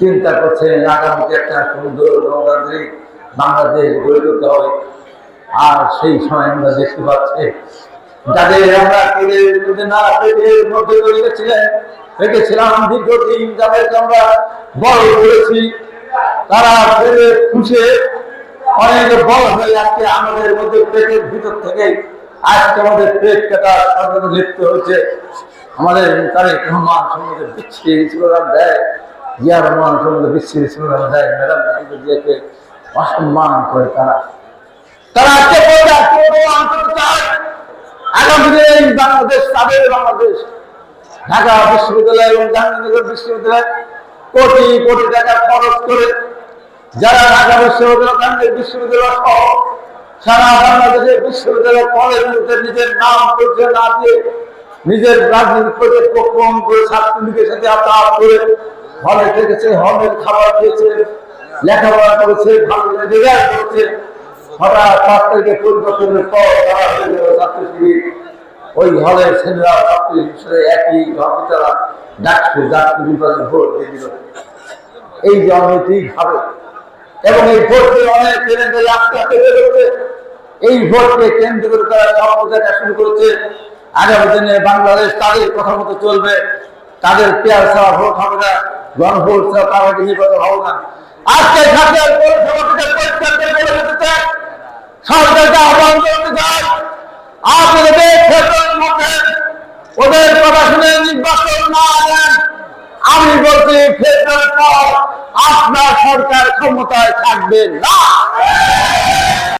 চিন্তা করছেন আগামীতে একটা সুন্দর গণতান্ত্রিক বাংলাদেশ গড়ে তুলতে হবে। আর সেই সময় আমরা দেখতে পাচ্ছি যাদের আমরা পেটের মধ্যে না পেটের মধ্যে রেখেছিলাম দীর্ঘদিন, যাদেরকে আমরা বড় করেছি, তারা পেটে খুশে অনেক বড় হয়ে আজকে আমাদের মধ্যে পেটের ভিতর থেকে আজকে আমাদের পেট কাটা স্বাধীনতা লিপ্ত হয়েছে। আমাদের তারেক রহমান সম্বন্ধে বিচ্ছিরি স্লোগান দেয়, জিয়া রহমান সম্বন্ধে বিচ্ছিরি স্লোগান দেয়, ম্যাডাম জিয়াকে অসম্মান করে তারা আজকে আনতে চায় আগামী দিনে এই বাংলাদেশ তাদের বাংলাদেশ। ঢাকা বিশ্ববিদ্যালয় এবং জাহাঙ্গীরনগর বিশ্ববিদ্যালয় কোটি কোটি টাকা খরচ করে যারা ঢাকা বিশ্ববিদ্যালয় সহ সারা বাংলাদেশের বিশ্ববিদ্যালয় কলেজগুলোতে নিজের নাম পরিচয় না দিয়ে নিজের রাজনৈতিক প্রজেক্ট প্রোগ্রাম করে ছাত্রলীগের সাথে আতাপ করে হলে থেকেছে, হলের খাবার খেয়েছে, লেখাপড়া করেছে, ভালো রেজাল্ট করেছে। হঠাৎ 5 তারিখে পরিবর্তনের পর তারা ছাত্র শিবির ওই হলের ছেলেরা ছাত্রী হিসেবে একই ভাবে তারা ডাকছে জাতীয় নির্বাচন ভোট দিয়ে দিল। এই যে অনৈতিক ভাবে এবং এই ভোটকে অনেক কেন্দ্রে আস্তে আস্তে বেরোচ্ছে, এই ভোটকে কেন্দ্র করে তারা স্বপ্ন দেখা শুরু করেছে। আগামী দিনে বাংলাদেশ তাদের কথা মতো চলবে, তাদের পেয়ার ছাড়া ভোট হবে না, গণভোট ছাড়া তারা নির্বাচন হবে না। আজকে সরকারকে আহ্বান করতে চাই, আপনাদের ক্ষেত্রের মধ্যে ওদের কথা শুনে নির্বাচন না দেন, আমি বলছি ফেব্রুয়ারির পর আপনার সরকার ক্ষমতায় থাকবে না।